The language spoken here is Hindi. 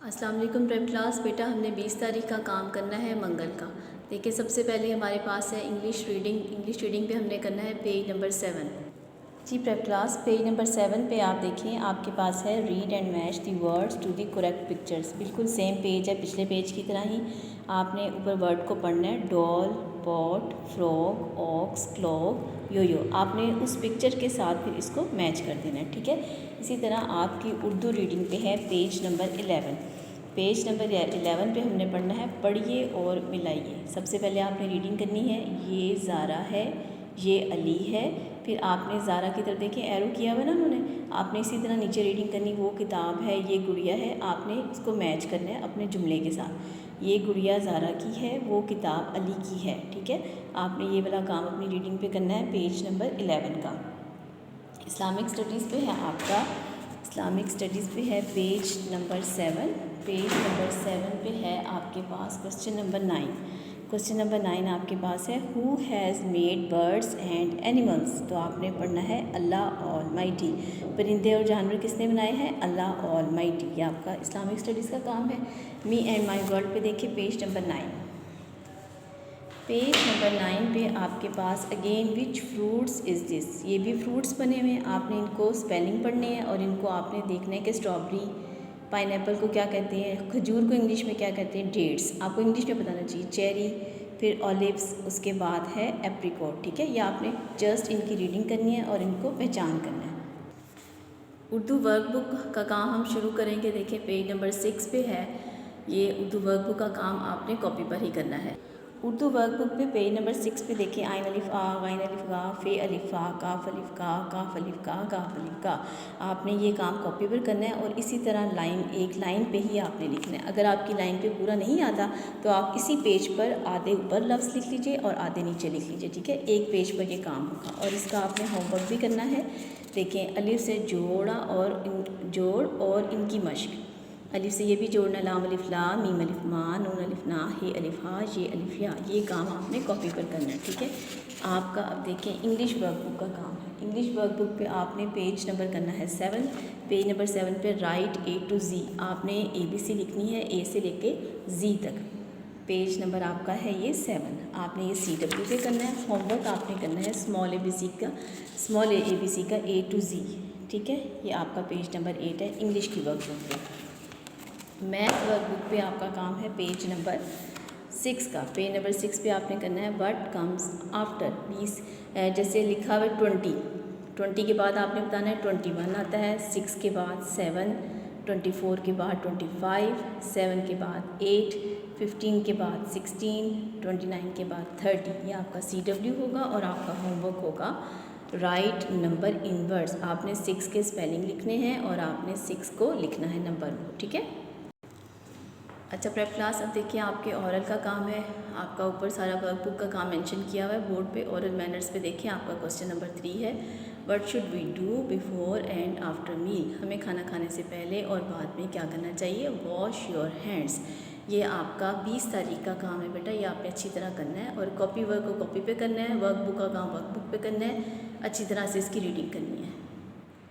अस्सलाम वालेकुम प्रेप क्लास। बेटा हमने 20 तारीख का काम करना है मंगल का। देखिए सबसे पहले हमारे पास है इंग्लिश रीडिंग पे हमने करना है पेज नंबर 7। जी प्रेप क्लास, पेज नंबर 7 पे आप देखिए आपके पास है read and match the words to the correct pictures. बिल्कुल सेम पेज है पिछले पेज की तरह ही। आपने ऊपर वर्ड को पढ़ना है, doll, pot, frog, ox, clock, yo. आपने उस पिक्चर के साथ फिर इसको मैच कर देना है, ठीक है। इसी तरह आपकी उर्दू रीडिंग पे है पेज नंबर 11। पेज नंबर 11 पे हमने पढ़ना है पढ़िए और मिलाइए। सबसे पहले आपने रीडिंग करनी है, ये ज़ारा है, ये अली है। फिर आपने ज़ारा की तरफ देखिए एरो किया हुआ ना उन्होंने। आपने इसी तरह नीचे रीडिंग करनी, वो किताब है, ये गुड़िया है। आपने इसको मैच करना है अपने जुमले के साथ। ये गुड़िया ज़ारा की है, वो किताब अली की है, ठीक है। आपने ये वाला काम अपनी रीडिंग पे करना है पेज नंबर 11 का। इस्लामिक स्टडीज़ पे है आपका, इस्लामिक स्टडीज़ पे है पेज नंबर 7। पेज नंबर 7 पे है आपके पास क्वेश्चन नंबर 9। क्वेश्चन नंबर 9 आपके पास है, who has made birds and animals. तो आपने पढ़ना है अल्लाह ऑलमाइटी। परिंदे और जानवर किसने बनाए हैं? अल्लाह ऑलमाइटी। ये आपका इस्लामिक स्टडीज़ का काम है। मी एंड माई वर्ल्ड पे देखिए पेज नंबर 9। पेज नंबर 9 पे आपके पास again which fruits is this. ये भी फ्रूट्स बने हुए हैं, आपने इनको स्पेलिंग पढ़नी है और इनको आपने देखना है कि स्ट्रॉबेरी, पाइनएप्पल को क्या कहते हैं, खजूर को इंग्लिश में क्या कहते हैं, डेट्स। आपको इंग्लिश में बताना चाहिए, चेरी, फिर ऑलिव्स, उसके बाद है एप्रिकॉट, ठीक है। ये आपने जस्ट इनकी रीडिंग करनी है और इनको पहचान करना है। उर्दू वर्कबुक का काम हम शुरू करेंगे। देखिए पेज नंबर 6 पे है। ये उर्दू वर्कबुक का काम आपने कॉपी पर ही करना है। उर्दू वर्कबुक पे पेज नंबर 6 पे देखिए आइन अलिफ आ, गाइन अलिफ गा, फे अलिफ फा, काफ अलिफ का, काफ अलिफ का, गाफ अलिफ का। आपने ये काम कॉपी पर करना है और इसी तरह एक लाइन पे ही आपने लिखना है। अगर आपकी लाइन पे पूरा नहीं आता तो आप इसी पेज पर आधे ऊपर लफ्ज़ लिख लीजिए और आधे नीचे लिख लीजिए, ठीक है। एक पेज पर ये काम होगा और इसका आपने होमवर्क भी करना है। देखें अलिफ से जोड़ और इनकी मश्क। अलिफ से ये भी जोड़ना, लाम अलिफ ला, मीम अलिफ मा, नून अलिफ ना, हे अलिफ हा, ये अलिफ या। ये काम आपने कॉपी पर करना है, ठीक है। आपका अब देखें इंग्लिश वर्कबुक का काम है। इंग्लिश वर्कबुक पे आपने पेज नंबर करना है 7। पेज नंबर 7 पे राइट A to Z। आपने ABC लिखनी है, A से लेके Z तक। पेज नंबर आपका है ये 7। आपने ये CW पे करना है। होमवर्क आपने करना है स्मॉल ABC का A to Z, ठीक है। ये आपका पेज नंबर 8 है इंग्लिश की वर्कबुक पे। मैथ वर्कबुक पे आपका काम है पेज नंबर 6 का। पेज नंबर 6 पे आपने करना है व्हाट कम्स आफ्टर 20। जैसे लिखा हुआ 20 के बाद आपने बताना है 21 आता है, 6 के बाद 7, 24 के बाद 25, 7 के बाद 8, 15 के बाद 16, 29 के बाद 30। ये आपका CW होगा और आपका होमवर्क होगा राइट नंबर इन वर्ड्स। आपने 6 के स्पेलिंग लिखने हैं और आपने 6 को लिखना है नंबर में, ठीक है। अच्छा प्रेप क्लास, अब देखिए आपके ओरल का काम है। आपका ऊपर सारा वर्कबुक का काम मेंशन किया हुआ है बोर्ड पे। ओरल मैनर्स पे देखिए आपका क्वेश्चन नंबर 3 है, what should we do before and after meal. हमें खाना खाने से पहले और बाद में क्या करना चाहिए, वॉश योर हैंड्स। ये आपका 20 तारीख का काम है बेटा, ये आपने अच्छी तरह करना है और कॉपी वर्क को कॉपी पे करना है, वर्कबुक का काम वर्कबुक पे करना है। अच्छी तरह से इसकी रीडिंग करनी है।